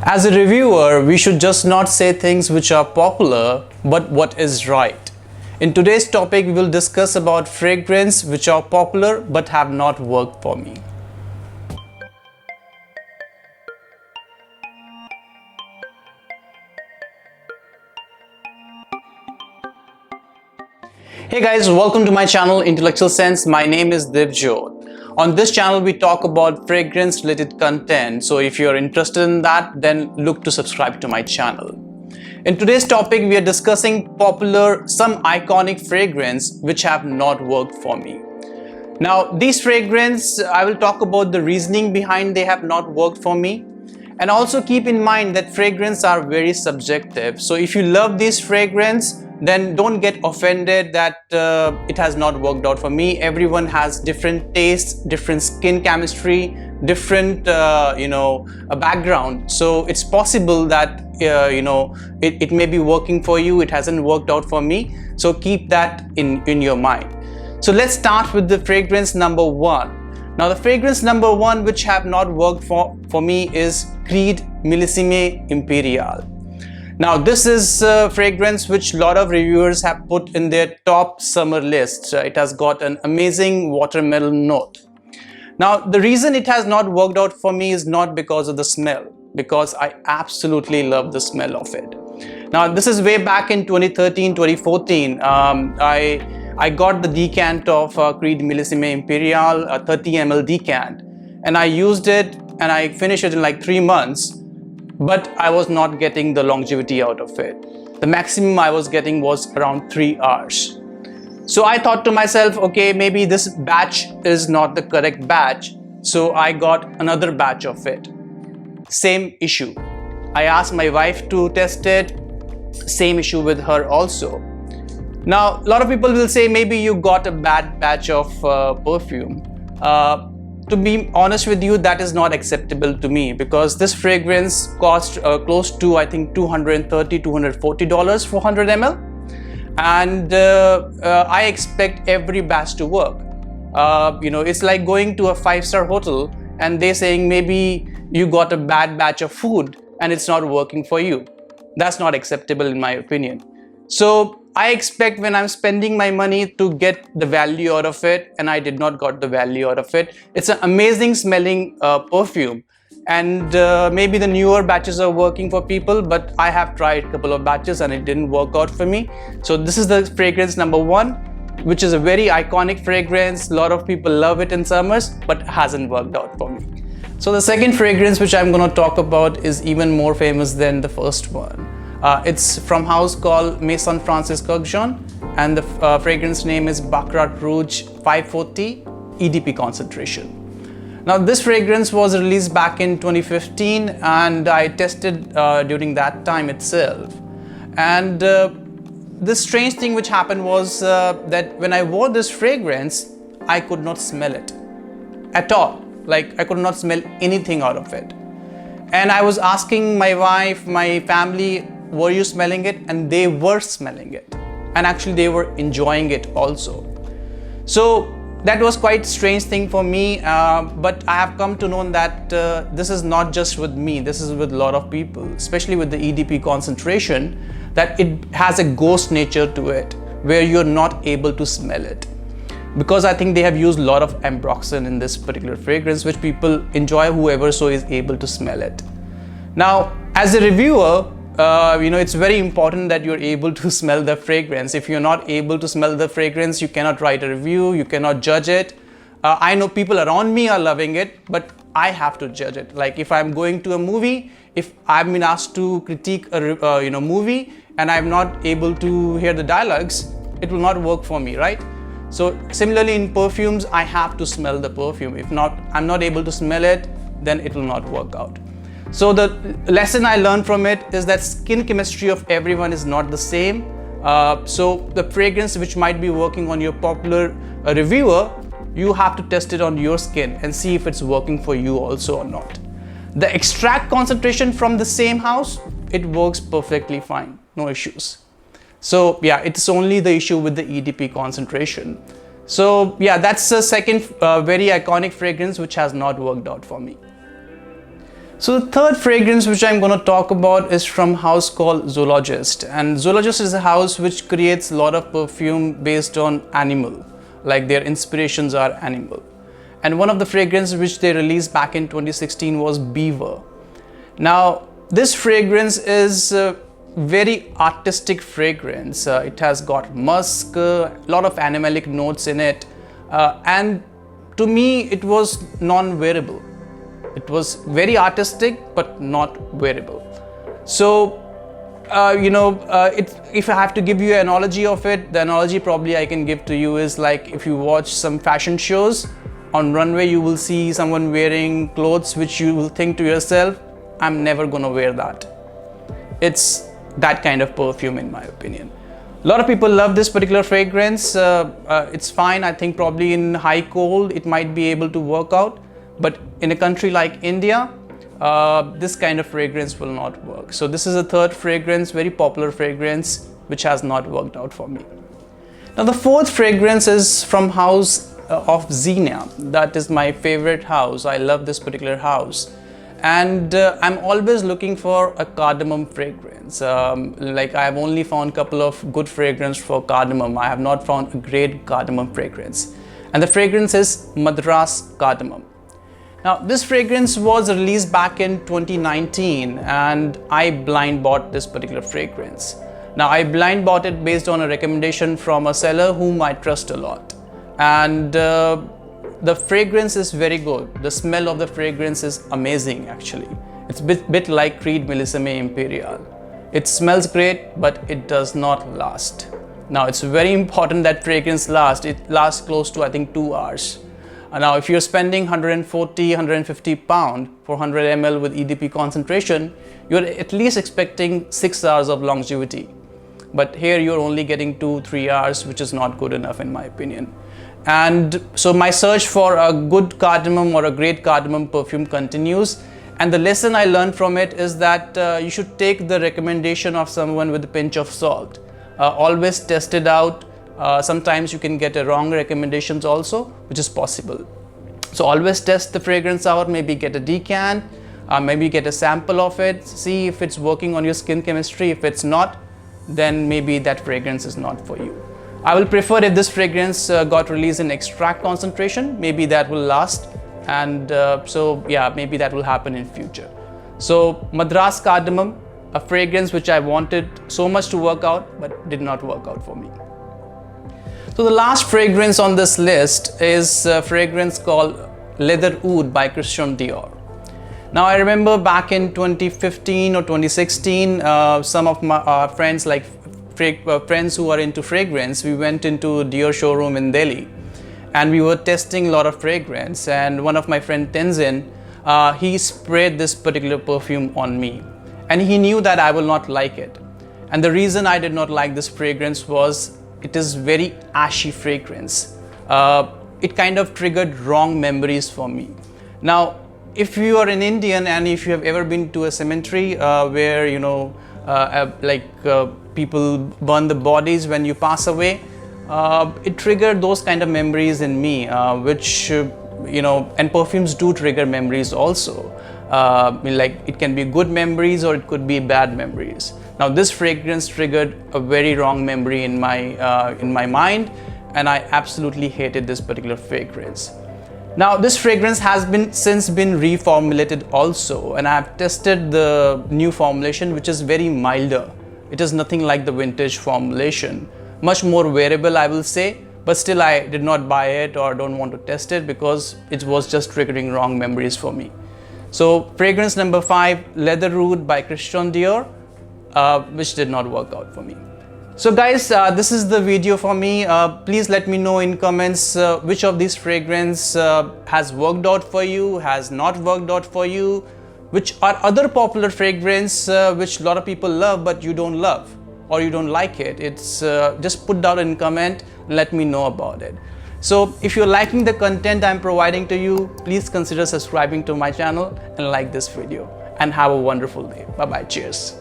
As a reviewer, we should just not say things which are popular, but what is right. In today's topic, we will discuss about fragrance which are popular but have not worked for me. Hey guys, welcome to my channel Intellectual Sense. My name is Divjot. On this channel, we talk about fragrance related content. So if you're interested in that, then look to subscribe to my channel. In today's topic, we are discussing some iconic fragrance which have not worked for me. Now, these fragrance, I will talk about the reasoning behind they have not worked for me. And also keep in mind that fragrance are very subjective. So if you love this fragrance, then don't get offended that it has not worked out for me. Everyone has different tastes, different skin chemistry, different background. So it's possible that it may be working for you, it hasn't worked out for me. So keep that in your mind. So let's start with the fragrance number one. Now the fragrance number one which have not worked for me is Creed Millesime Imperial. Now this is a fragrance which a lot of reviewers have put in their top summer list. It has got an amazing watermelon note. Now the reason it has not worked out for me is not because of the smell, because I absolutely love the smell of it. Now this is way back in 2013-2014. I got the decant of Creed Millesime Imperial, a 30 ml decant, and I used it and I finished it in like 3 months. But I was not getting the longevity out of it. The maximum I was getting was around 3 hours. So I thought to myself, okay, maybe this batch is not the correct batch. So I got another batch of it. Same issue. I asked my wife to test it. Same issue with her also. Now, a lot of people will say maybe you got a bad batch of perfume. To be honest with you, that is not acceptable to me, because this fragrance cost close to, I think, $230, $240 for 100 ml. And I expect every batch to work. It's like going to a 5-star hotel and they saying maybe you got a bad batch of food and it's not working for you. That's not acceptable in my opinion. So I expect when I'm spending my money to get the value out of it, and I did not got the value out of it. It's an amazing smelling perfume, and maybe the newer batches are working for people, but I have tried a couple of batches and it didn't work out for me. So this is the fragrance number one, which is a very iconic fragrance. A lot of people love it in summers, but hasn't worked out for me. So the second fragrance which I'm going to talk about is even more famous than the first one. It's from house called Maison Kurkdjian, and the fragrance name is Baccarat Rouge 540 EDP concentration. Now this fragrance was released back in 2015 and I tested during that time itself. And this strange thing which happened was that when I wore this fragrance, I could not smell it at all. Like I could not smell anything out of it. And I was asking my wife, my family, were you smelling it? And they were smelling it, and actually they were enjoying it also. So that was quite strange thing for me, but I have come to know that this is not just with me, this is with a lot of people, especially with the EDP concentration, that it has a ghost nature to it where you're not able to smell it, because I think they have used a lot of ambroxan in this particular fragrance, which people enjoy, whoever so is able to smell it. Now as a reviewer, it's very important that you're able to smell the fragrance. If you're not able to smell the fragrance, you cannot write a review, you cannot judge it. I know people around me are loving it, but I have to judge it. Like if I'm going to a movie, if I've been asked to critique a movie and I'm not able to hear the dialogues, it will not work for me, right? So similarly in perfumes, I have to smell the perfume. If not, I'm not able to smell it, then it will not work out. So the lesson I learned from it is that skin chemistry of everyone is not the same. So the fragrance which might be working on your popular reviewer, you have to test it on your skin and see if it's working for you also or not. The extract concentration from the same house, it works perfectly fine, no issues. So yeah, it's only the issue with the EDP concentration. So yeah, that's the second very iconic fragrance which has not worked out for me. So the third fragrance which I'm going to talk about is from a house called Zoologist, and Zoologist is a house which creates a lot of perfume based on animal, like their inspirations are animal. And one of the fragrances which they released back in 2016 was Beaver. Now this fragrance is a very artistic fragrance. It has got musk, a lot of animalic notes in it, and to me it was non-wearable. It was very artistic but not wearable. So if I have to give you an analogy of it, the analogy probably I can give to you is like if you watch some fashion shows on runway, you will see someone wearing clothes which you will think to yourself, I'm never gonna wear that. It's that kind of perfume in my opinion. A lot of people love this particular fragrance. It's fine. I think probably in high cold it might be able to work out, but in a country like India, this kind of fragrance will not work. So this is a third fragrance, very popular fragrance, which has not worked out for me. Now the fourth fragrance is from house of Zegna. That is my favorite house. I love this particular house. And I'm always looking for a cardamom fragrance. Like I have only found a couple of good fragrance for cardamom. I have not found a great cardamom fragrance. And the fragrance is Madras Cardamom. Now this fragrance was released back in 2019 and I blind bought this particular fragrance. Now I blind bought it based on a recommendation from a seller whom I trust a lot. And the fragrance is very good. The smell of the fragrance is amazing actually. It's a bit like Creed Millesime Imperial. It smells great but it does not last. Now it's very important that fragrance lasts. It lasts close to I think 2 hours. Now if you're spending 140, 150 pound for 100 ml with EDP concentration, you're at least expecting 6 hours of longevity. But here you're only getting 2-3 hours, which is not good enough in my opinion. And so my search for a good cardamom or a great cardamom perfume continues. And the lesson I learned from it is that you should take the recommendation of someone with a pinch of salt. Always test it out. Sometimes you can get a wrong recommendations also, which is possible. So always test the fragrance out, maybe get a decant, maybe get a sample of it, see if it's working on your skin chemistry. If it's not, then maybe that fragrance is not for you. I will prefer if this fragrance got released in extract concentration, maybe that will last. And so yeah, maybe that will happen in future. So Madras Cardamom, a fragrance which I wanted so much to work out, but did not work out for me. So the last fragrance on this list is a fragrance called Leather Oud by Christian Dior. Now I remember back in 2015 or 2016, some of my friends like friends who are into fragrance, we went into Dior showroom in Delhi and we were testing a lot of fragrance, and one of my friend Tenzin, he sprayed this particular perfume on me and he knew that I will not like it. And the reason I did not like this fragrance was it is very ashy fragrance. It kind of triggered wrong memories for me. Now if you are an Indian and if you have ever been to a cemetery where people burn the bodies when you pass away, it triggered those kind of memories in me, which and perfumes do trigger memories also. Like it can be good memories or it could be bad memories. Now this fragrance triggered a very wrong memory in my mind, and I absolutely hated this particular fragrance. Now this fragrance has since been reformulated also, and I have tested the new formulation, which is very milder. It is nothing like the vintage formulation, much more wearable I will say, but still I did not buy it or don't want to test it because it was just triggering wrong memories for me. So fragrance number 5, Leather Oud by Christian Dior, which did not work out for me. So guys, this is the video for me. Please let me know in comments which of these fragrance has worked out for you, has not worked out for you, which are other popular fragrance which a lot of people love but you don't love or you don't like it. It's just put down in comment, let me know about it. So if you're liking the content I'm providing to you, please consider subscribing to my channel and like this video, and have a wonderful day. Bye bye, cheers.